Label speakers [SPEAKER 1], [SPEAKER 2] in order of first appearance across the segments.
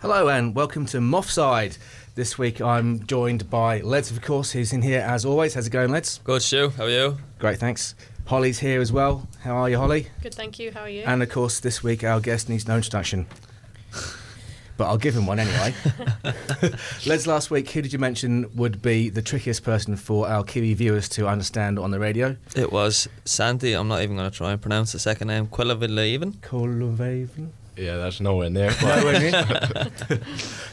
[SPEAKER 1] Hello and welcome to Moffside. This week I'm joined by Leds, of course, who's in here as always. How's it going, Leds?
[SPEAKER 2] Good, Stu. How are you?
[SPEAKER 1] Great, thanks. Holly's here as well. How are you, Holly?
[SPEAKER 3] Good, thank you. How are you?
[SPEAKER 1] And of course, this week our guest needs no introduction. But I'll give him one anyway. Leds, last week, who did you mention would be the trickiest person for our Kiwi viewers to understand on the radio?
[SPEAKER 2] It was Santi. I'm not even going to try and pronounce the second name.
[SPEAKER 1] Quilavaven?
[SPEAKER 4] Yeah, that's nowhere near.
[SPEAKER 1] Nowhere near.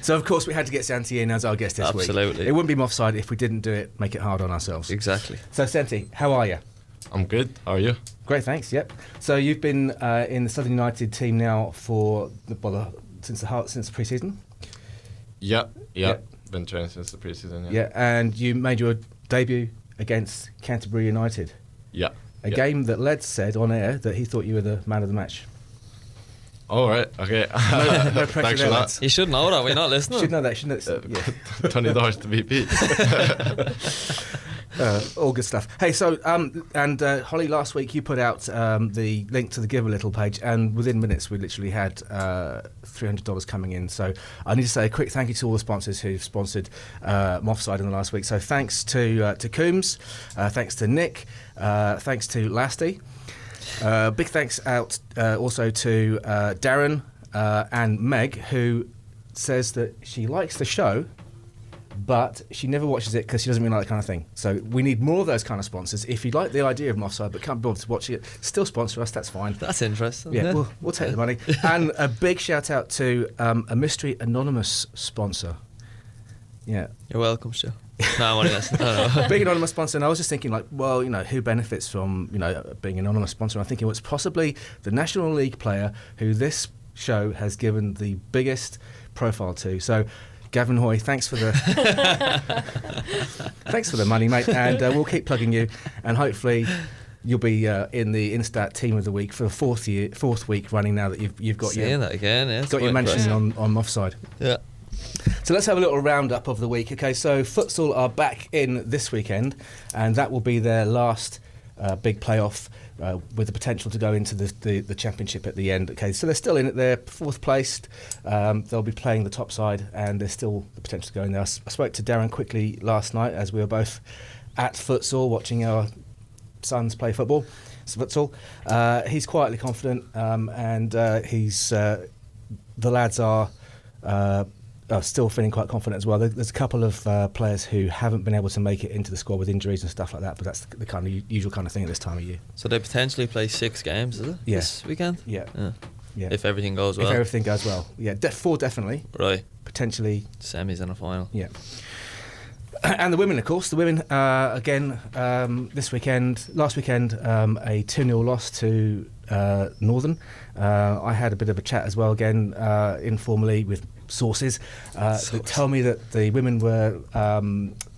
[SPEAKER 1] So, of course, we had to get Santi in as our guest this week.
[SPEAKER 2] Absolutely.
[SPEAKER 1] It wouldn't be Moffside if we didn't do it, make it hard on ourselves.
[SPEAKER 2] Exactly.
[SPEAKER 1] So, Santi, how are you?
[SPEAKER 4] I'm good. How are you?
[SPEAKER 1] Great, thanks. Yep. So, you've been in the Southern United team now for since the pre-season?
[SPEAKER 4] Yeah.
[SPEAKER 1] Yep.
[SPEAKER 4] Been training since the pre-season.
[SPEAKER 1] Yeah, and you made your debut against Canterbury United.
[SPEAKER 4] Yeah.
[SPEAKER 1] A game that Led said on air that he thought you were the man of the match.
[SPEAKER 4] All right. Okay.
[SPEAKER 1] No pressure
[SPEAKER 4] Thanks
[SPEAKER 1] there,
[SPEAKER 4] for
[SPEAKER 1] lads.
[SPEAKER 2] You should know that. We're not listening.
[SPEAKER 1] Should know that, shouldn't it? Yeah.
[SPEAKER 4] $20 to BP.
[SPEAKER 1] All good stuff. Hey, so Holly, last week you put out the link to the Give a Little page, and within minutes we literally had $300 coming in. So I need to say a quick thank you to all the sponsors who've sponsored Moffside in the last week. So thanks to Coombs, thanks to Nick, thanks to Lasty. Big thanks out also to Darren and Meg, who says that she likes the show, but she never watches it because she doesn't really like that kind of thing. So we need more of those kind of sponsors. If you like the idea of Moffside but can't be bothered to watch it, still sponsor us, that's fine.
[SPEAKER 2] That's interesting.
[SPEAKER 1] Yeah, we'll take the money. And a big shout out to a Mystery Anonymous sponsor. Yeah.
[SPEAKER 2] You're welcome, Stu. No, I'm only listening.
[SPEAKER 1] Big anonymous sponsor, and I was just thinking, like, well, who benefits from, being an anonymous sponsor? And I'm thinking, well, it's possibly the National League player who this show has given the biggest profile to. So, Gavin Hoy, thanks for the money, mate, and we'll keep plugging you, and hopefully you'll be in the Instat Team of the Week for the fourth week running now that you've got
[SPEAKER 2] that again. Yeah,
[SPEAKER 1] got your mention on Moffside.
[SPEAKER 2] Yeah.
[SPEAKER 1] So let's have a little roundup of the week. Okay, so Futsal are back in this weekend, and that will be their last big playoff with the potential to go into the championship at the end. Okay, so they're still in it. They're fourth placed. They'll be playing the top side, and there's still the potential to go in there. I spoke to Darren quickly last night as we were both at Futsal watching our sons play football. Futsal. He's quietly confident, and the lads are still feeling quite confident as well. There's a couple of players who haven't been able to make it into the squad with injuries and stuff like that, but that's the kind of usual kind of thing at this time of year.
[SPEAKER 2] So they potentially play 6 games, is it?
[SPEAKER 1] Yeah.
[SPEAKER 2] This weekend?
[SPEAKER 1] Yeah.
[SPEAKER 2] If everything goes well.
[SPEAKER 1] If everything goes well. Yeah, 4 definitely.
[SPEAKER 2] Right.
[SPEAKER 1] Potentially.
[SPEAKER 2] Semis and a final.
[SPEAKER 1] Yeah. And the women, of course. The women, again, last weekend, a 2-0 loss to Northern. I had a bit of a chat as well, again, informally with sources that tell me that the women were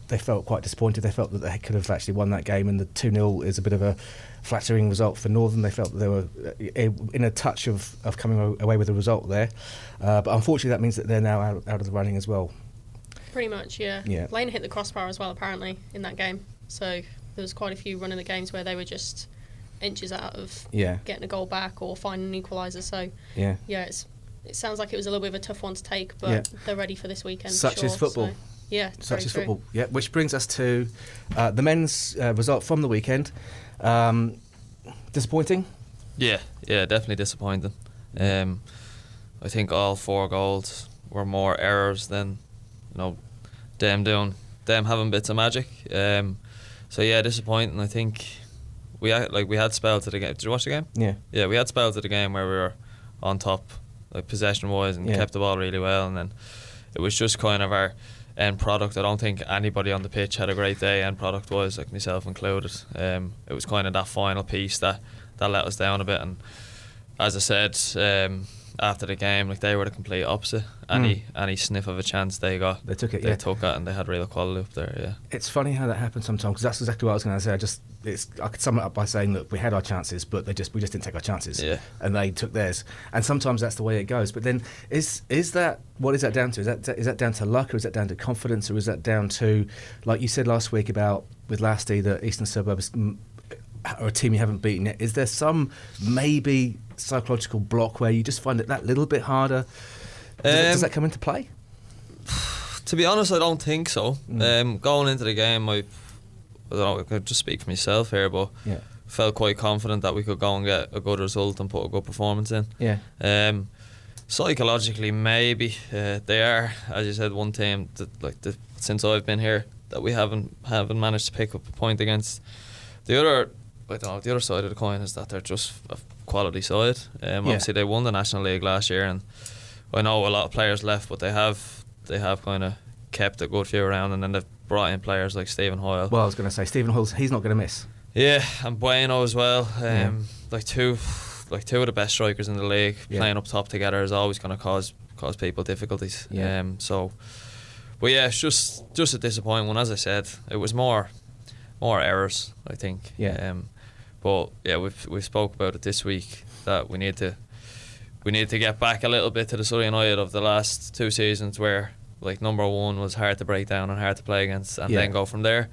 [SPEAKER 1] they felt quite disappointed. They felt that they could have actually won that game, and the 2-0 is a bit of a flattering result for Northern. They felt that they were in a touch of coming away with a result there, but unfortunately that means that they're now out of the running as well.
[SPEAKER 3] Pretty much, yeah. Lane hit the crossbar as well, apparently, in that game. So there was quite a few run in the games where they were just inches out of getting a goal back or finding an equaliser. So it sounds like it was a little bit of a tough one to take, but they're ready for this weekend.
[SPEAKER 1] Such is football.
[SPEAKER 3] So,
[SPEAKER 1] such is football. Yeah, which brings us to the men's result from the weekend. Disappointing?
[SPEAKER 2] Yeah, definitely disappointing. I think all 4 goals were more errors than them having bits of magic. So yeah, disappointing. I think we had spells of the game. Did you watch the game? Yeah, we had spells of the game where we were on top, like possession wise, and kept the ball really well, and then it was just kind of our end product. I don't think anybody on the pitch had a great day end product wise, like myself included. It was kind of that final piece that let us down a bit, and as I said after the game, like, they were the complete opposite. Any sniff of a chance they got,
[SPEAKER 1] they took it.
[SPEAKER 2] They took it, and they had real quality up there. Yeah,
[SPEAKER 1] it's funny how that happens sometimes, because that's exactly what I was going to say. I could sum it up by saying that we had our chances, but we just didn't take our chances, and they took theirs. And sometimes that's the way it goes. But then, is that, what is that down to? Is that down to luck, or is that down to confidence, or is that down to, like you said last week about with Lasty, the Eastern Suburbs are a team you haven't beaten yet? Is there some maybe psychological block where you just find it that little bit harder Does that come into play?
[SPEAKER 2] To be honest, I don't think so. Going into the game, I don't know, I could just speak for myself here, but felt quite confident that we could go and get a good result and put a good performance in. Psychologically, maybe they are, as you said, one team that since I've been here that we haven't managed to pick up a point against. The other, I don't know, the other side of the coin is that they're just a quality side. Obviously, they won the National League last year, and I know a lot of players left, but they have kind of kept a good few around, and then they've brought in players like Stephen Hoyle.
[SPEAKER 1] Well, I was going to say Stephen Hoyle, he's not going to miss.
[SPEAKER 2] Yeah, and Bueno as well. Like two of the best strikers in the league playing up top together is always going to cause people difficulties. But yeah, it's just a disappointing one. As I said, it was more errors, I think. But yeah, we've spoke about it this week that we need to get back a little bit to the Surrey United of the last 2 seasons, where like number one was hard to break down and hard to play against, and then go from there.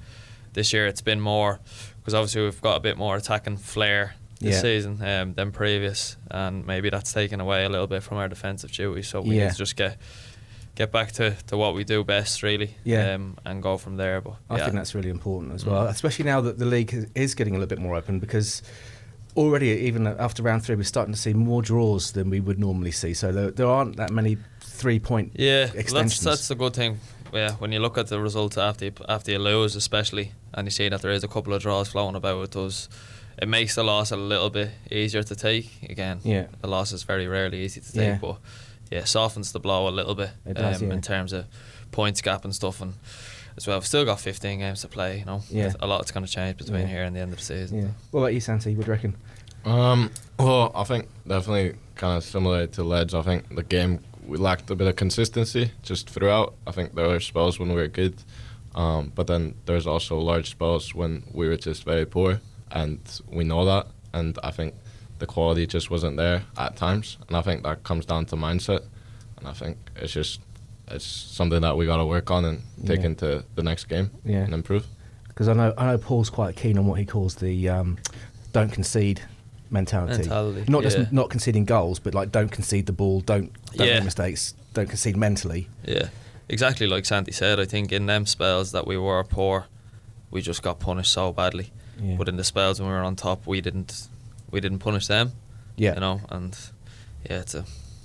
[SPEAKER 2] This year it's been more, because obviously we've got a bit more attacking flair this season than previous, and maybe that's taken away a little bit from our defensive duty. So we need to just get back to what we do best, really, and go from there. But
[SPEAKER 1] I think that's really important as well, especially now that the league is getting a little bit more open, because already, even after round 3, we're starting to see more draws than we would normally see. So there aren't that many 3-point extensions.
[SPEAKER 2] That's the good thing. Yeah, when you look at the results after you lose, especially, and you see that there is a couple of draws floating about, it makes the loss a little bit easier to take. Again, the loss is very rarely easy to take, but softens the blow a little bit.
[SPEAKER 1] It does,
[SPEAKER 2] in terms of points gap and stuff, and as well, we've still got 15 games to play. You know, a lot's going to change between here and the end of the season.
[SPEAKER 1] What about you, Santi? What do you reckon?
[SPEAKER 4] Well, I think definitely kind of similar to Ledge. I think the game, we lacked a bit of consistency just throughout. I think there were spells when we were good, but then there's also large spells when we were just very poor, and we know that. And I think the quality just wasn't there at times, and I think that comes down to mindset. And I think it's something that we got to work on and take into the next game and improve.
[SPEAKER 1] Because I know Paul's quite keen on what he calls the don't concede mentality. Not just not conceding goals, but like don't concede the ball, don't make mistakes, don't concede mentally. Yeah,
[SPEAKER 2] exactly like Santi said. I think in them spells that we were poor, we just got punished so badly. But in the spells when we were on top, we didn't punish them. You know, and it's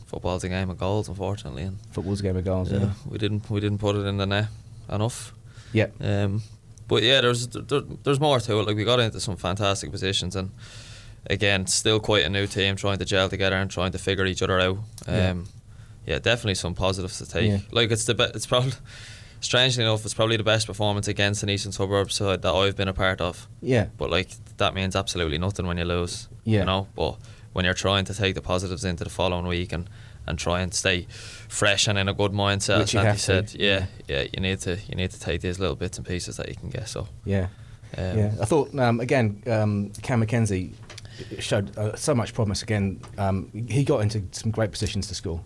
[SPEAKER 2] football's a game of goals, unfortunately. And
[SPEAKER 1] football's a game of goals.
[SPEAKER 2] We didn't put it in the net enough. But there's more to it. Like, we got into some fantastic positions, and again, still quite a new team trying to gel together and trying to figure each other out. Definitely some positives to take. Like, it's probably, strangely enough, it's probably the best performance against an Eastern Suburbs side that I've been a part of. But like, that means absolutely nothing when you lose. You know. But when you're trying to take the positives into the following week and try and stay fresh and in a good mindset, as Santi said, you need to take these little bits and pieces that you can get. So
[SPEAKER 1] I thought again, Cam McKenzie showed so much promise again. He got into some great positions to score.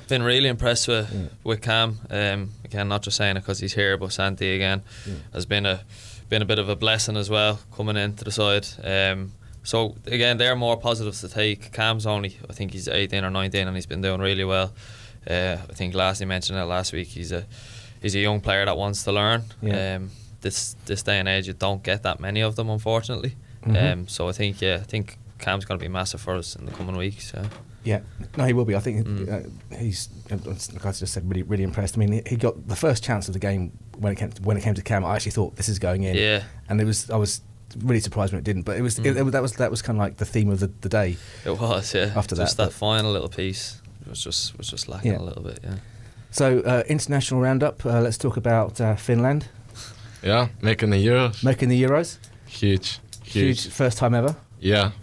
[SPEAKER 2] Been really impressed with Cam. Again, not just saying it because he's here, but Santi again has been a bit of a blessing as well coming into the side. So again, they're more positives to take. Cam's only, I think he's 18 or 19, and he's been doing really well. I think Lassie mentioned it last week. He's a young player that wants to learn. This day and age, you don't get that many of them, unfortunately. So I think Cam's going to be massive for us in the coming weeks.
[SPEAKER 1] No, he will be. I think he's, like I just said, really, really impressed. I mean, he got the first chance of the game when it came to Cam. I actually thought this is going in. And I was really surprised when it didn't. But that was kind of like the theme of the day.
[SPEAKER 2] It was,
[SPEAKER 1] After
[SPEAKER 2] just that final little piece was just lacking a little bit.
[SPEAKER 1] So international roundup. Let's talk about Finland.
[SPEAKER 4] Making the Euros.
[SPEAKER 1] Making the Euros.
[SPEAKER 4] Huge.
[SPEAKER 1] First time ever.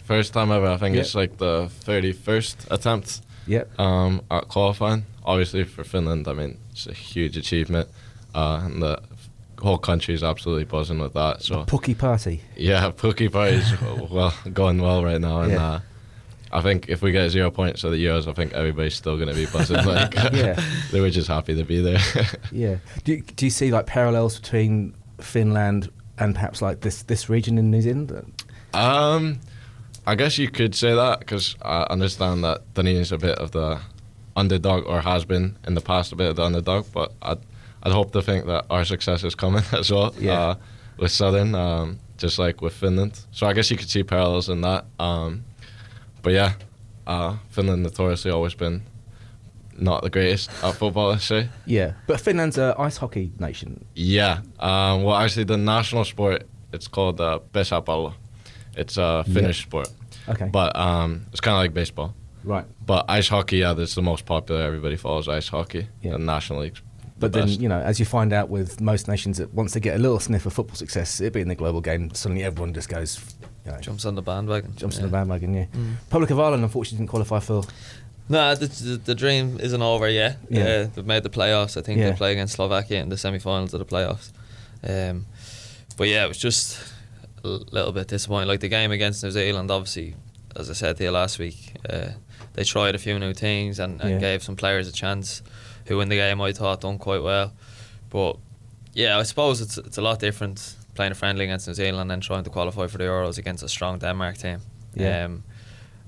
[SPEAKER 4] First time ever. I think it's like the 31st attempt at qualifying. Obviously for Finland, I mean, it's a huge achievement, and the whole country is absolutely buzzing with that. So
[SPEAKER 1] Pookie party.
[SPEAKER 4] Pookie party is going well right now, and I think if we get 0 points at the Euros, I think everybody's still going to be buzzing. They were just happy to be there.
[SPEAKER 1] Do you see like parallels between Finland and perhaps like this region in New Zealand?
[SPEAKER 4] I guess you could say that, because I understand that Dunedin is a bit of the underdog, or has been in the past a bit of the underdog, but I'd hope to think that our success is coming as well.
[SPEAKER 1] Yeah.
[SPEAKER 4] With Southern, just like with Finland. So I guess you could see parallels in that. But yeah, Finland notoriously always been not the greatest at football, let's say.
[SPEAKER 1] Yeah, but Finland's an ice hockey nation.
[SPEAKER 4] Yeah. Well, actually, the national sport, it's called pesäpallo. It's a Finnish sport.
[SPEAKER 1] Okay.
[SPEAKER 4] But it's kind of like baseball.
[SPEAKER 1] Right.
[SPEAKER 4] But ice hockey, yeah, that's the most popular. Everybody follows ice hockey.
[SPEAKER 1] Yeah.
[SPEAKER 4] The National League.
[SPEAKER 1] But then, as you find out with most nations, that once they get a little sniff of football success, it being the global game, suddenly everyone just goes,
[SPEAKER 2] jumps on the bandwagon.
[SPEAKER 1] On the bandwagon, yeah. Republic of Ireland, unfortunately, didn't qualify for.
[SPEAKER 2] No, the dream isn't over yet.
[SPEAKER 1] Yeah.
[SPEAKER 2] They've made the playoffs. I think they play against Slovakia in the semi-finals of the playoffs. But yeah, it was just a little bit disappointing. Like the game against New Zealand, obviously, as I said to you last week, they tried a few new things and gave some players a chance who in the game I thought done quite well. But yeah, I suppose it's a lot different playing a friendly against New Zealand and trying to qualify for the Euros against a strong Denmark team.
[SPEAKER 1] Yeah.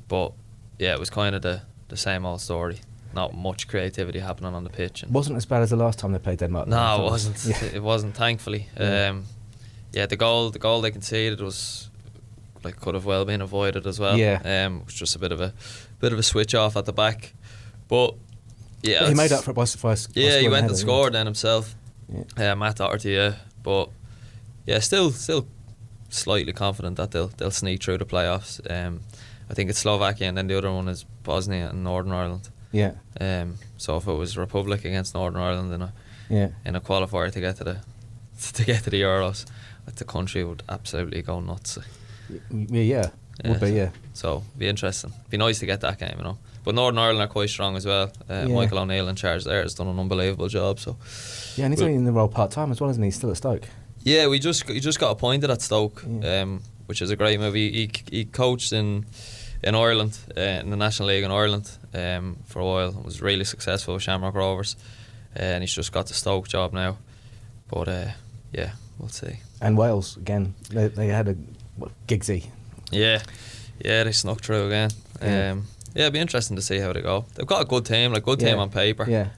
[SPEAKER 2] But yeah, it was kind of the same old story. Not much creativity happening on the pitch. And
[SPEAKER 1] wasn't as bad as the last time they played Denmark.
[SPEAKER 2] No, it wasn't. It wasn't, thankfully. The goal they conceded was could have well been avoided as well.
[SPEAKER 1] Yeah.
[SPEAKER 2] It was just a bit of a switch off at the back. But yeah,
[SPEAKER 1] but he made up for it by
[SPEAKER 2] yeah, he went and scored then himself. Yeah. Matt Doherty, but yeah, still slightly confident that they'll sneak through the playoffs. I think it's Slovakia and then the other one is Bosnia and Northern Ireland.
[SPEAKER 1] Yeah.
[SPEAKER 2] So if it was Republic against Northern Ireland in a qualifier to get to the Euros, the country would absolutely go nuts.
[SPEAKER 1] Yeah. Would be, yeah.
[SPEAKER 2] So it'd be interesting. It'd be nice to get that game, But Northern Ireland are quite strong as well. Michael O'Neill in charge there has done an unbelievable job. So
[SPEAKER 1] yeah, and he's only in the role part time as well, isn't he? He's still at Stoke.
[SPEAKER 2] Yeah, he just got appointed at Stoke, which is a great move. He coached in Ireland, in the National League in Ireland, for a while. Was really successful with Shamrock Rovers, and he's just got the Stoke job now. But yeah, we'll see.
[SPEAKER 1] And Wales again, they had a Giggsy.
[SPEAKER 2] Yeah, they snuck through again. It'd be interesting to see how they go. They've got a good team, team on paper.
[SPEAKER 1] Yeah.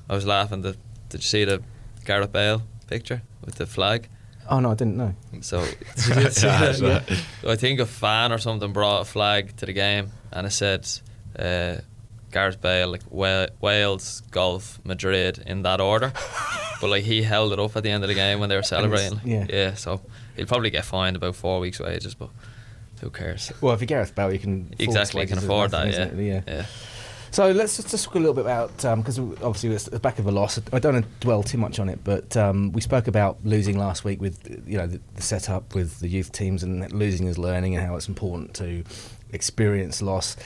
[SPEAKER 2] I was laughing. Did you see the Gareth Bale picture with the flag?
[SPEAKER 1] Oh no, I didn't know.
[SPEAKER 2] So I think a fan or something brought a flag to the game and it said Gareth Bale, Wales, Golf, Madrid in that order. But he held it up at the end of the game when they were celebrating. Yeah, so he'll probably get fined about 4 weeks' wages, but who cares?
[SPEAKER 1] Well, if you're Gareth Bale, you can
[SPEAKER 2] afford that. Yeah.
[SPEAKER 1] So let's just talk a little bit about, because obviously it's the back of a loss. I don't want to dwell too much on it, but we spoke about losing last week with the setup with the youth teams, and losing is learning and how it's important to experience loss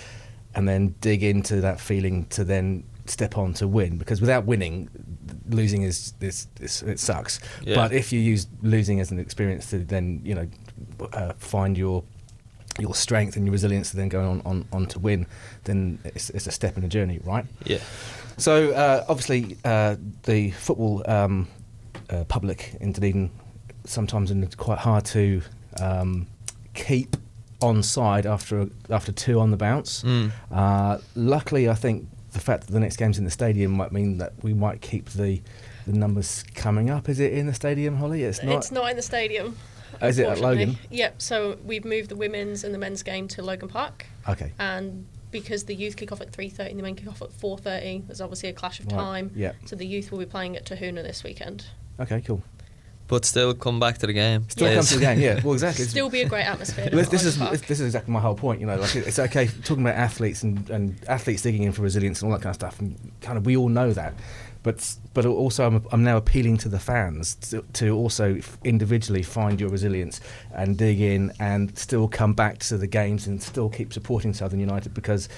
[SPEAKER 1] and then dig into that feeling to then step on to win, because without winning, losing is it sucks. Yeah. But if you use losing as an experience to then find your strength and your resilience to then go on to win, then it's a step in the journey, right?
[SPEAKER 2] Yeah.
[SPEAKER 1] So obviously the football public in Dunedin sometimes is quite hard to keep on side after two on the bounce. Luckily, I think the fact that the next game's in the stadium might mean that we might keep the numbers coming up. Is it in the stadium, Holly? It's not
[SPEAKER 3] in the stadium.
[SPEAKER 1] Is it at Logan?
[SPEAKER 3] Yep, so we've moved the women's and the men's game to Logan Park.
[SPEAKER 1] Okay.
[SPEAKER 3] And because the youth kick off at 3:30 and the men kick off at 4:30, there's obviously a clash of time.
[SPEAKER 1] Yeah.
[SPEAKER 3] So the youth will be playing at Tahuna this weekend.
[SPEAKER 1] Okay, cool.
[SPEAKER 2] But still come back to the game.
[SPEAKER 1] Still come to the game, yeah. Well, exactly.
[SPEAKER 3] Still be a great atmosphere.
[SPEAKER 1] This is exactly my whole point. It's okay talking about athletes and athletes digging in for resilience and all that kind of stuff, and kind of we all know that. But also I'm now appealing to the fans to also individually find your resilience and dig in and still come back to the games and still keep supporting Southern United, because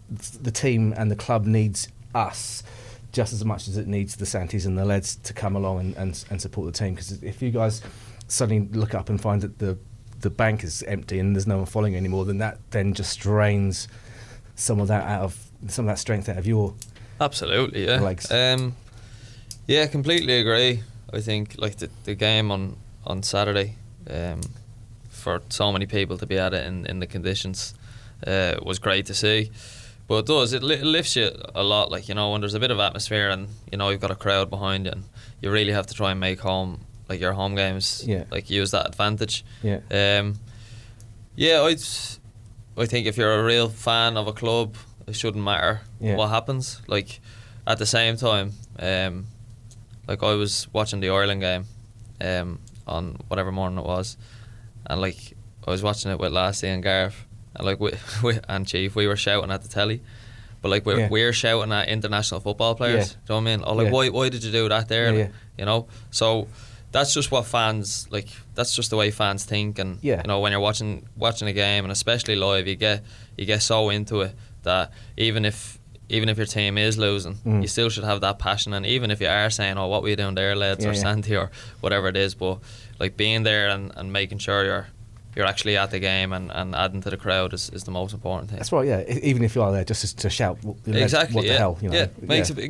[SPEAKER 1] the team and the club needs us just as much as it needs the Santis and the Leds to come along and support the team. Because if you guys suddenly look up and find that the bank is empty and there's no one following anymore, then that then just drains some of that strength out of your
[SPEAKER 2] absolutely
[SPEAKER 1] legs.
[SPEAKER 2] Yeah, completely agree. I think the game on Saturday, for so many people to be at it in the conditions, was great to see. But it does. It lifts you a lot. Like, you know, when there's a bit of atmosphere and, you know, you've got a crowd behind you, and you really have to try and make home, like, your home games, like, use that advantage.
[SPEAKER 1] Yeah.
[SPEAKER 2] I think if you're a real fan of a club, it shouldn't matter what happens. Like, at the same time, like, I was watching the Ireland game on whatever morning it was, and, like, I was watching it with Lassie and Gareth, and, like, we and Chief, we were shouting at the telly, but, like, we're shouting at international football players. Do you know what I mean? Oh, like, why did you do that there? Like, you know, so that's just what fans, like, that's just the way fans think. And you know, when you're watching a game, and especially live, you get so into it that even if your team is losing, you still should have that passion. And even if you are saying, oh, what were you doing there, lads, or Santi, or whatever it is, but, like, being there and making sure you're actually at the game and adding to the crowd is the most important thing.
[SPEAKER 1] That's right, yeah. Even if you are there just to shout,
[SPEAKER 2] exactly,
[SPEAKER 1] what the hell, you know.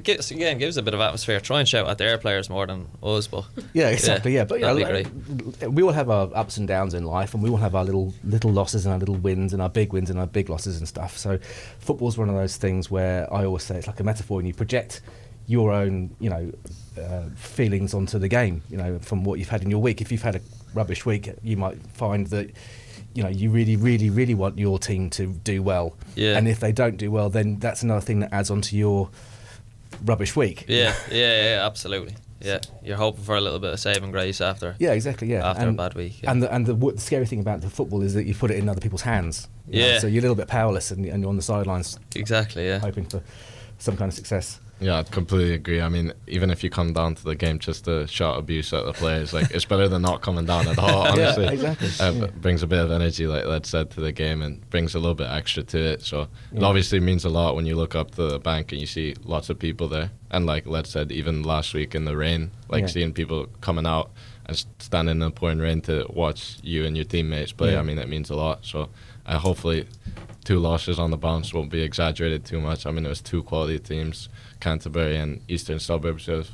[SPEAKER 2] Gives a bit of atmosphere. Try and shout at their players more than us, but
[SPEAKER 1] yeah, exactly, yeah. But, you know,
[SPEAKER 2] great.
[SPEAKER 1] We all have our ups and downs in life, and we all have our little losses and our little wins and our big wins and our big losses and stuff. So football's one of those things where I always say it's like a metaphor, and you project your own, you know, feelings onto the game, you know, from what you've had in your week. If you've had a rubbish week, you might find that, you know, you really, really, really want your team to do well. Yeah. And if they don't do well, then that's another thing that adds onto your rubbish week.
[SPEAKER 2] Yeah, absolutely. Yeah, you're hoping for a little bit of saving grace after.
[SPEAKER 1] Yeah, exactly. Yeah,
[SPEAKER 2] after a bad week. Yeah.
[SPEAKER 1] And the scary thing about the football is that you put it in other people's hands. You know? So you're a little bit powerless, and you're on the sidelines.
[SPEAKER 2] Exactly. Yeah.
[SPEAKER 1] Hoping for some kind of success.
[SPEAKER 4] Yeah, I completely agree. I mean, even if you come down to the game just to shout abuse at the players, like, it's better than not coming down at all, honestly.
[SPEAKER 1] Yeah, exactly.
[SPEAKER 4] Brings a bit of energy, like Led said, to the game, and brings a little bit extra to it. So it obviously means a lot when you look up to the bank and you see lots of people there. And like Led said, even last week in the rain, like, seeing people coming out and standing in the pouring rain to watch you and your teammates play, I mean, it means a lot. So hopefully 2 losses on the bounce won't be exaggerated too much. I mean, it was 2 quality teams. Canterbury and Eastern Suburbs have,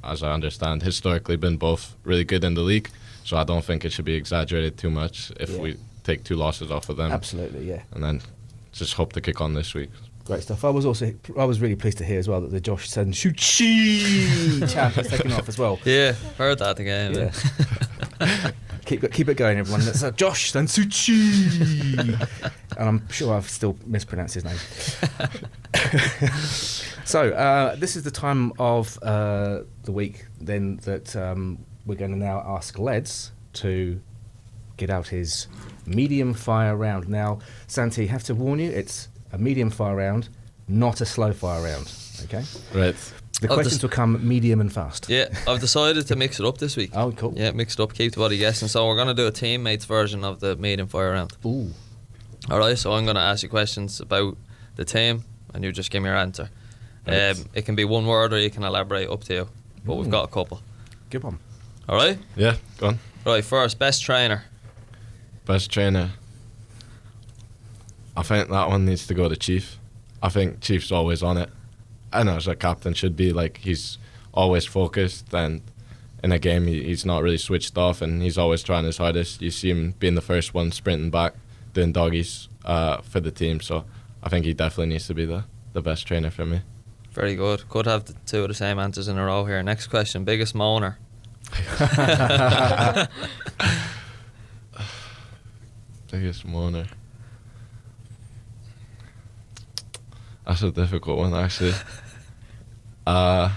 [SPEAKER 4] as I understand, historically been both really good in the league. So I don't think it should be exaggerated too much if we take 2 losses off of them.
[SPEAKER 1] Absolutely, yeah.
[SPEAKER 4] And then just hope to kick on this week.
[SPEAKER 1] Great stuff. I was really pleased to hear as well that the Josh Santi chant has taken off as well.
[SPEAKER 2] Yeah, heard that again.
[SPEAKER 1] Yeah. Keep it going, everyone. That's Josh Santi. And I'm sure I've still mispronounced his name. So this is the time of the week then that we're going to now ask Leds to get out his medium fire round. Now, Santi, have to warn you, it's a medium fire round, not a slow fire round. Okay?
[SPEAKER 4] Right.
[SPEAKER 1] The questions will come medium and fast.
[SPEAKER 2] Yeah, I've decided to mix it up this week.
[SPEAKER 1] Oh, cool.
[SPEAKER 2] Yeah, mix it up, keep the body guessing. So we're going to do a teammates version of the medium fire round.
[SPEAKER 1] Ooh.
[SPEAKER 2] Alright, so I'm going to ask you questions about the team, and you just give me your answer. Right. It can be one word, or you can elaborate, up to you. But we've got a couple.
[SPEAKER 1] Good one.
[SPEAKER 2] Alright?
[SPEAKER 4] Yeah, go on.
[SPEAKER 2] Right, first, best trainer.
[SPEAKER 4] Best trainer. I think that one needs to go to Chief. I think Chief's always on it. I know as a captain should be, like, he's always focused, and in a game he's not really switched off, and he's always trying his hardest. You see him being the first one sprinting back, doing doggies for the team, so I think he definitely needs to be the best trainer for me.
[SPEAKER 2] Very good. Could have the 2 of the same answers in a row here. Next question, biggest moaner.
[SPEAKER 4] Biggest moaner. That's a difficult one, actually. I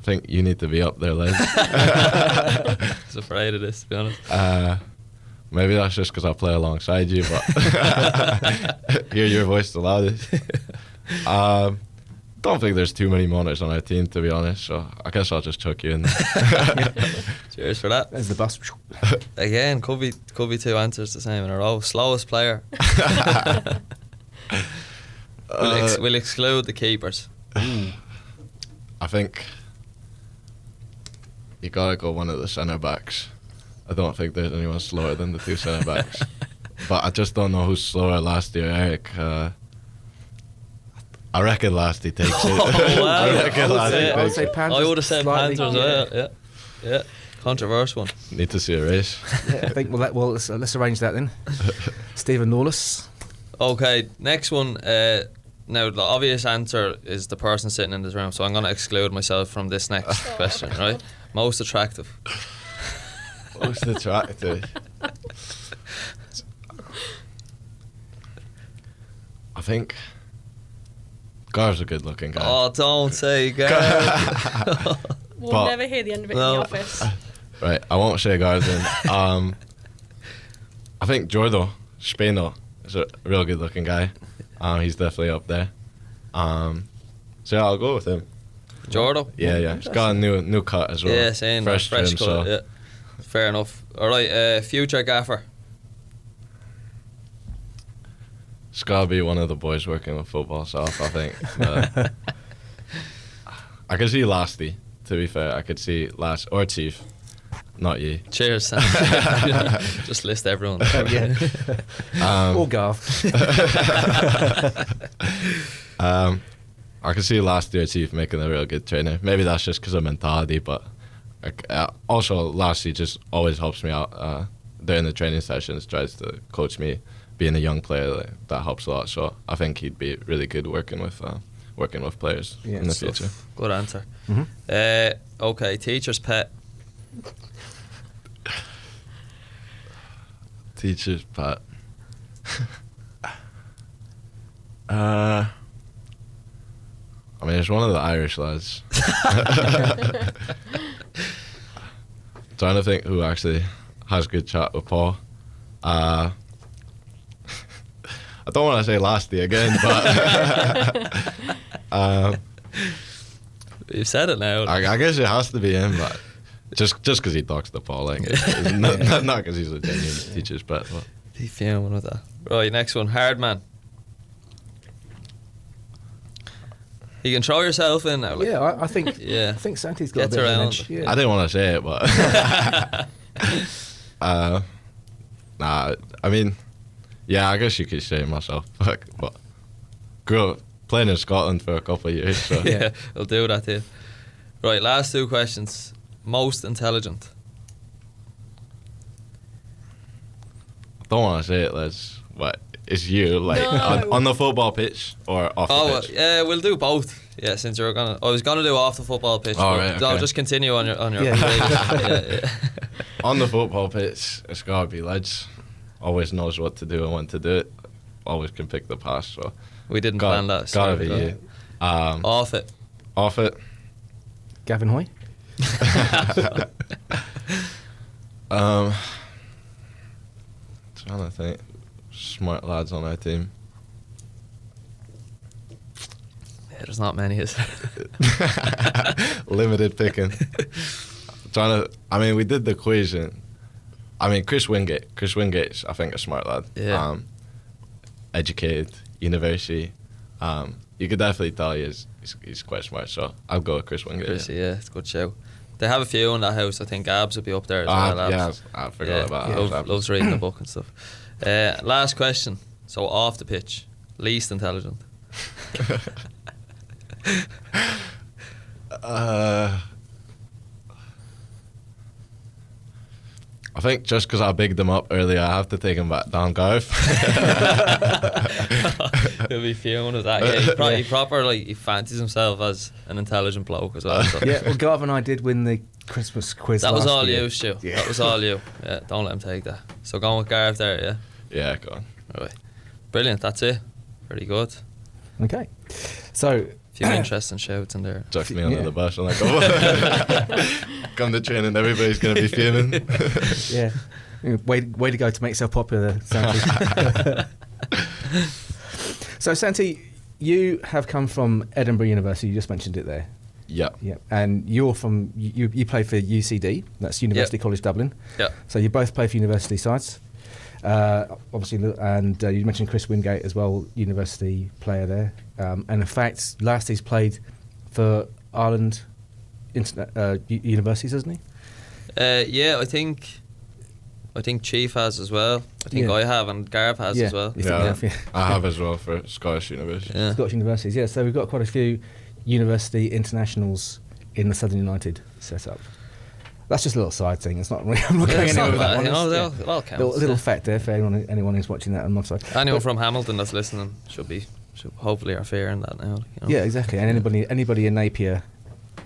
[SPEAKER 4] think you need to be up there, Les.
[SPEAKER 2] I was afraid of this, to be honest.
[SPEAKER 4] Maybe that's just because I play alongside you, but hear your voice the loudest. Don't think there's too many moaners on our team, to be honest, so I guess I'll just chuck you in there.
[SPEAKER 2] Cheers for that.
[SPEAKER 1] There's the bus.
[SPEAKER 2] Again, could be 2 answers the same in a row. Slowest player. We'll exclude the keepers.
[SPEAKER 4] I think you gotta go one of the centre backs. I don't think there's anyone slower than the 2 centre backs. But I just don't know who's slower last year, Eric. I reckon Lasty takes it.
[SPEAKER 2] Oh, wow.
[SPEAKER 1] I
[SPEAKER 2] would have said Panther as well. Yeah. Controversial one.
[SPEAKER 4] Need to see a race.
[SPEAKER 1] Yeah, I think let's arrange that then. Stephen Norlis.
[SPEAKER 2] Okay, next one. Now, the obvious answer is the person sitting in this room, so I'm going to exclude myself from this next question, right? Most attractive.
[SPEAKER 4] Most attractive. I think Gar's a good looking guy.
[SPEAKER 2] Oh, don't say Gar.
[SPEAKER 3] We'll never hear the end of it in the office.
[SPEAKER 4] Right, I won't say Gar's in. I think Jordo Spino is a real good looking guy. He's definitely up there. So yeah, I'll go with him.
[SPEAKER 2] Jordo?
[SPEAKER 4] Yeah. He's got a new cut as well.
[SPEAKER 2] Yeah, saying fresh
[SPEAKER 4] trim,
[SPEAKER 2] cut.
[SPEAKER 4] so.
[SPEAKER 2] Yeah. Fair enough. All right, future gaffer.
[SPEAKER 4] It's got to be one of the boys working with football stuff, I think. I could see Lasty, to be fair. I could see Last or Chief. Not you.
[SPEAKER 2] Cheers, Santi. Just list everyone.
[SPEAKER 1] Or Gav.
[SPEAKER 4] I could see Lasty or Chief making a real good trainer. Maybe that's just because of mentality, but also Lasty just always helps me out during the training sessions, tries to coach me. Being a young player, that helps a lot. So I think he'd be really good working with players in the future.
[SPEAKER 2] Good answer.
[SPEAKER 1] Mm-hmm.
[SPEAKER 2] Okay, teacher's pet.
[SPEAKER 4] Teacher's pet. I mean, it's one of the Irish lads. Trying to think who actually has good chat with Paul. I don't want to say Lasty again, but
[SPEAKER 2] You've said it now.
[SPEAKER 4] I guess it has to be him, but just because he talks to Paul, like not because he's a genuine teacher's pet. But.
[SPEAKER 2] He fuming with that. Right, next one, hard man. You can throw yourself in now. Like.
[SPEAKER 1] Yeah, I think.
[SPEAKER 2] Yeah.
[SPEAKER 1] I think Santi's got
[SPEAKER 2] Gets
[SPEAKER 1] a bit
[SPEAKER 2] around.
[SPEAKER 1] of an edge. Yeah.
[SPEAKER 4] I didn't want to say it, but nah. I mean, yeah, I guess you could say it myself. But grew up playing in Scotland for a couple of years. So.
[SPEAKER 2] Yeah, I'll do that too. Right, last two questions. Most intelligent.
[SPEAKER 4] I don't want to say it, Les, but it's you, like on the football pitch or off the pitch.
[SPEAKER 2] Yeah, we'll do both. Yeah, since you're gonna, I was gonna do off the football pitch.
[SPEAKER 4] Oh,
[SPEAKER 2] but
[SPEAKER 4] right,
[SPEAKER 2] no,
[SPEAKER 4] okay.
[SPEAKER 2] just continue on your.
[SPEAKER 1] Yeah.
[SPEAKER 4] On the football pitch, it's gotta be Ledge. Always knows what to do and when to do it. Always can pick the pass. So
[SPEAKER 2] We didn't plan that.
[SPEAKER 4] Gotta be you.
[SPEAKER 2] Off it.
[SPEAKER 4] Off it.
[SPEAKER 1] Gavin Hoy.
[SPEAKER 4] Trying to think. Smart lads on our team.
[SPEAKER 2] Yeah, there's not many. Is
[SPEAKER 4] Limited picking. I mean, we did the quiz and Chris Wingate. Chris Wingate's, I think, a smart lad.
[SPEAKER 2] Yeah.
[SPEAKER 4] Educated, university. You could definitely tell he's quite smart. So I'll go with Chris Wingate.
[SPEAKER 2] Chris, yeah, it's a good show. They have a few in that house. I think Abs will be up there as well.
[SPEAKER 4] Yeah,
[SPEAKER 2] Abs.
[SPEAKER 4] I forgot about that.
[SPEAKER 2] Loves reading the book and stuff. Last question. So off the pitch, least intelligent.
[SPEAKER 4] I think just because I bigged him up earlier, I have to take him back down, Gareth.
[SPEAKER 2] He'll be fuming with that. Yeah, he fancies himself as an intelligent bloke as well. So.
[SPEAKER 1] Yeah, well, Gav and I did win the Christmas quiz.
[SPEAKER 2] That was
[SPEAKER 1] last
[SPEAKER 2] all
[SPEAKER 1] year.
[SPEAKER 2] you, Stu.
[SPEAKER 1] Yeah.
[SPEAKER 2] That was all you. Yeah, don't let him take that. So going with Gareth there, yeah?
[SPEAKER 4] Yeah, go on.
[SPEAKER 2] Right. Brilliant, that's it. Pretty good.
[SPEAKER 1] Okay. So,
[SPEAKER 2] A few interesting shouts in there.
[SPEAKER 4] Chuck me under the bus and like, come to training, everybody's going to be fuming.
[SPEAKER 1] yeah. Way to go to make yourself popular there, Santi. So, Santi, you have come from Edinburgh University. You just mentioned it there.
[SPEAKER 4] Yeah.
[SPEAKER 1] Yeah. And you're from, you play for UCD. That's University College Dublin.
[SPEAKER 2] Yeah.
[SPEAKER 1] So you both play for university sides. Obviously, and you mentioned Chris Wingate as well, university player there. And in fact, last he's played for Ireland universities, hasn't he?
[SPEAKER 2] Yeah, I think Chief has as well. I think I have, and Garb has as well.
[SPEAKER 4] Yeah, I have as well for Scottish University.
[SPEAKER 2] Yeah.
[SPEAKER 1] Scottish universities, yeah. So we've got quite a few university internationals in the Southern United setup. That's just a little side thing. It's not really, I'm not going anywhere with that one.
[SPEAKER 2] It all counts.
[SPEAKER 1] Little fact there for anyone who's watching that on Moffside.
[SPEAKER 2] Anyone from Hamilton that's listening should hopefully are fair in that now.
[SPEAKER 1] Yeah, exactly. And anybody in Napier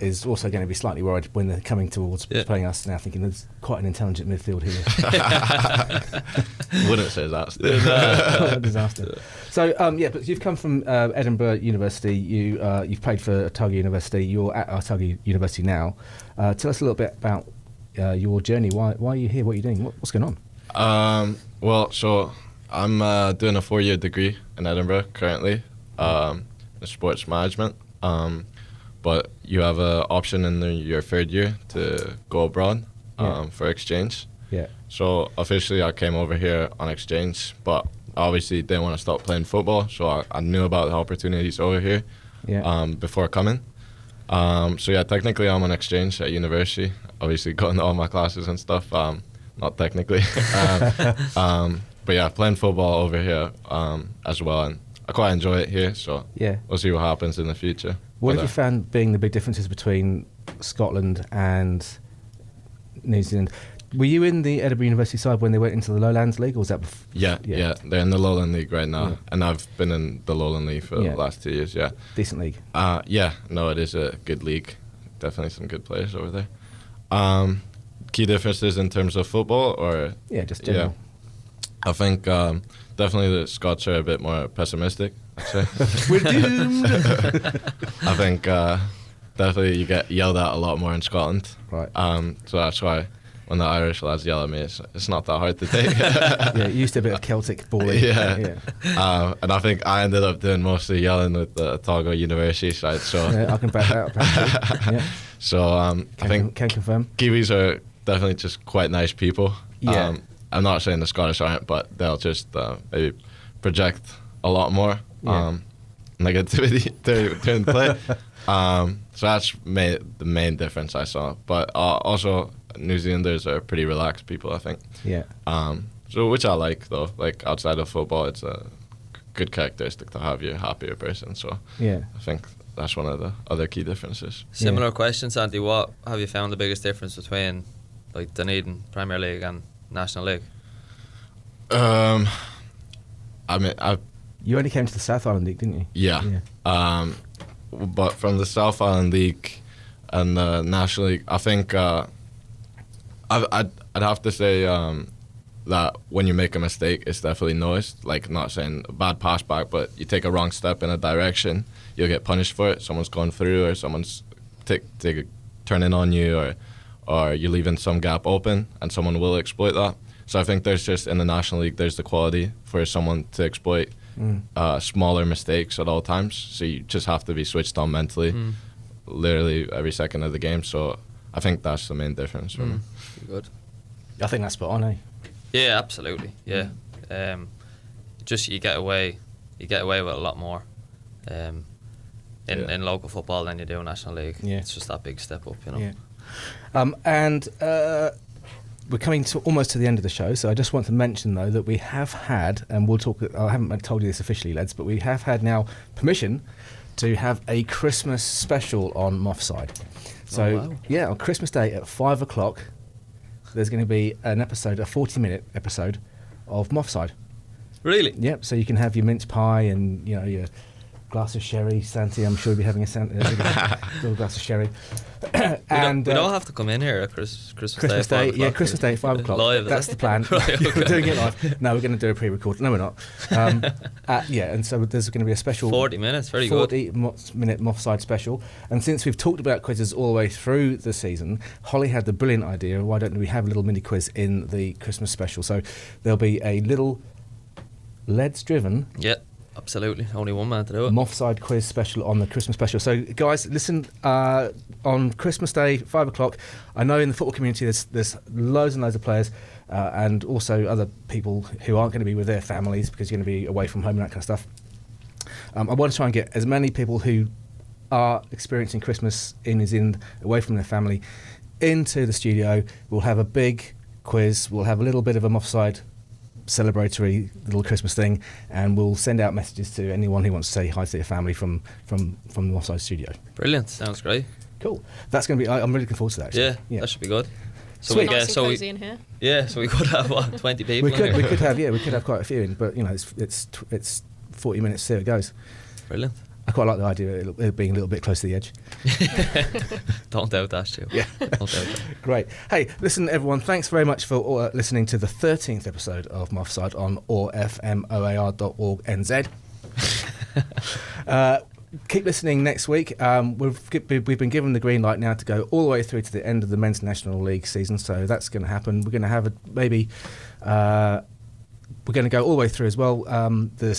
[SPEAKER 1] is also going to be slightly worried when they're coming towards playing us now, thinking there's quite an intelligent midfield here.
[SPEAKER 4] Wouldn't say that.
[SPEAKER 1] A disaster. So, but you've come from Edinburgh University. You've played for Otago University. You're at Otago University now. Tell us a little bit about your journey. Why are you here? What are you doing? What's going on?
[SPEAKER 4] Well, so I'm doing a 4-year degree in Edinburgh currently, in sports management. But you have an option in your 3rd year to go abroad for exchange.
[SPEAKER 1] Yeah.
[SPEAKER 4] So officially I came over here on exchange, but I obviously didn't want to stop playing football, so I knew about the opportunities over here before coming. So yeah, technically I'm on exchange at university, obviously going to all my classes and stuff, not technically. But yeah, playing football over here as well, and I quite enjoy it here, so we'll see what happens in the future.
[SPEAKER 1] What have you found being the big differences between Scotland and New Zealand? Were you in the Edinburgh University side when they went into the Lowlands League, or was that before?
[SPEAKER 4] Yeah, they're in the Lowland League right now, and I've been in the Lowland League for the last 2 years,
[SPEAKER 1] Decent league?
[SPEAKER 4] It is a good league. Definitely some good players over there. Key differences in terms of football, or? Yeah,
[SPEAKER 1] just general.
[SPEAKER 4] I think definitely the Scots are a bit more pessimistic, I'd say.
[SPEAKER 1] We're doomed!
[SPEAKER 4] I think definitely you get yelled at a lot more in Scotland.
[SPEAKER 1] Right.
[SPEAKER 4] So that's why when the Irish lads yell at me, it's not that hard to take.
[SPEAKER 1] Used to a bit of Celtic bullying.
[SPEAKER 4] And I think I ended up doing most of the yelling with the Otago University side. So
[SPEAKER 1] I can back that up.
[SPEAKER 4] So I think
[SPEAKER 1] can confirm.
[SPEAKER 4] Kiwis are definitely just quite nice people.
[SPEAKER 1] Yeah.
[SPEAKER 4] I'm not saying the Scottish aren't, but they'll just maybe project a lot more negativity during play. So that's the main difference I saw. But also, New Zealanders are pretty relaxed people, I think.
[SPEAKER 1] Yeah.
[SPEAKER 4] So which I like, though. Like, outside of football, it's a good characteristic to have. You're a happier person. So I think that's one of the other key differences.
[SPEAKER 2] Similar question, Santi. What have you found the biggest difference between like Dunedin Premier League and National League?
[SPEAKER 1] You only came to the South Island League, didn't you?
[SPEAKER 4] Yeah. But from the South Island League and the National League, I think I'd have to say that when you make a mistake, it's definitely noticed. Like, not saying a bad pass back, but you take a wrong step in a direction, you'll get punished for it. Someone's going through, or someone's turning on you, or you're leaving some gap open, and someone will exploit that. So I think there's just, in the National League, there's the quality for someone to exploit smaller mistakes at all times. So you just have to be switched on mentally, literally every second of the game. So I think that's the main difference for me.
[SPEAKER 2] Good.
[SPEAKER 1] I think that's spot on, eh?
[SPEAKER 2] Yeah, absolutely. Yeah. Just you get away with a lot more in local football than you do in National League. Yeah. It's just that big step up, you know.
[SPEAKER 1] Yeah. And we're coming to almost to the end of the show, so I just want to mention, though, that we have had, and we'll talk, I haven't told you this officially, lads, but we have had now permission to have a Christmas special on Moffside. So, on Christmas Day at 5 o'clock, there's going to be an episode, a 40-minute episode of Moffside.
[SPEAKER 2] Really?
[SPEAKER 1] Yep, so you can have your mince pie and, your glass of sherry. Santi, I'm sure, will be having a little glass of sherry.
[SPEAKER 2] And we don't have to come in here at Christmas Day.
[SPEAKER 1] Yeah, Christmas Day at 5 o'clock.
[SPEAKER 2] Live,
[SPEAKER 1] that's the plan.
[SPEAKER 2] Right, okay.
[SPEAKER 1] We're doing it live. No, we're going to do a pre-record. No, we're not. And so there's going to be a special
[SPEAKER 2] 40 minutes, very good.
[SPEAKER 1] 40-minute Moffside special. And since we've talked about quizzes all the way through the season, Holly had the brilliant idea, why don't we have a little mini quiz in the Christmas special? So there'll be a little leads-driven...
[SPEAKER 2] Yeah. Absolutely, only one man to do it.
[SPEAKER 1] Moffside quiz special on the Christmas special. So, guys, listen, on Christmas Day, 5 o'clock, I know in the football community there's loads and loads of players and also other people who aren't going to be with their families because you're going to be away from home and that kind of stuff. I want to try and get as many people who are experiencing Christmas in New Zealand away from their family into the studio. We'll have a big quiz. We'll have a little bit of a Moffside celebratory little Christmas thing, and we'll send out messages to anyone who wants to say hi to their family from the Moffside studio.
[SPEAKER 2] Brilliant, sounds great.
[SPEAKER 1] Cool. That's going to be. I'm really looking forward to that.
[SPEAKER 2] Yeah, that should be good. So
[SPEAKER 3] we nice and cozy in here.
[SPEAKER 2] Yeah, so we could have 20 people.
[SPEAKER 1] We could have quite a few in, but it's 40 minutes. See how it goes.
[SPEAKER 2] Brilliant.
[SPEAKER 1] I quite like the idea of it being a little bit close to the edge.
[SPEAKER 2] Don't doubt that, Stu.
[SPEAKER 1] Yeah.
[SPEAKER 2] Don't doubt that.
[SPEAKER 1] Great. Hey, listen, everyone, thanks very much for listening to the 13th episode of Moffside on orfmoar.org.nz. Keep listening next week. We've been given the green light now to go all the way through to the end of the Men's National League season, so that's going to happen. We're going to have we're going to go all the way through as well. The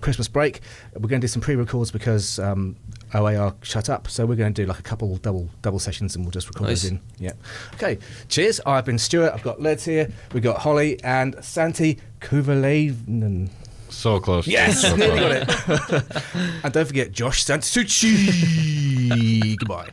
[SPEAKER 1] Christmas break, we're going to do some pre-records because OAR shut up, so we're going to do like a couple double sessions and we'll just record those in. Yeah. Okay. Cheers. I've been Stuart. I've got Leds here. We've got Holly and Santi Kuvalainen.
[SPEAKER 4] So close.
[SPEAKER 1] Yes,
[SPEAKER 4] so
[SPEAKER 1] nearly got it. And don't forget Josh Santucci. Goodbye.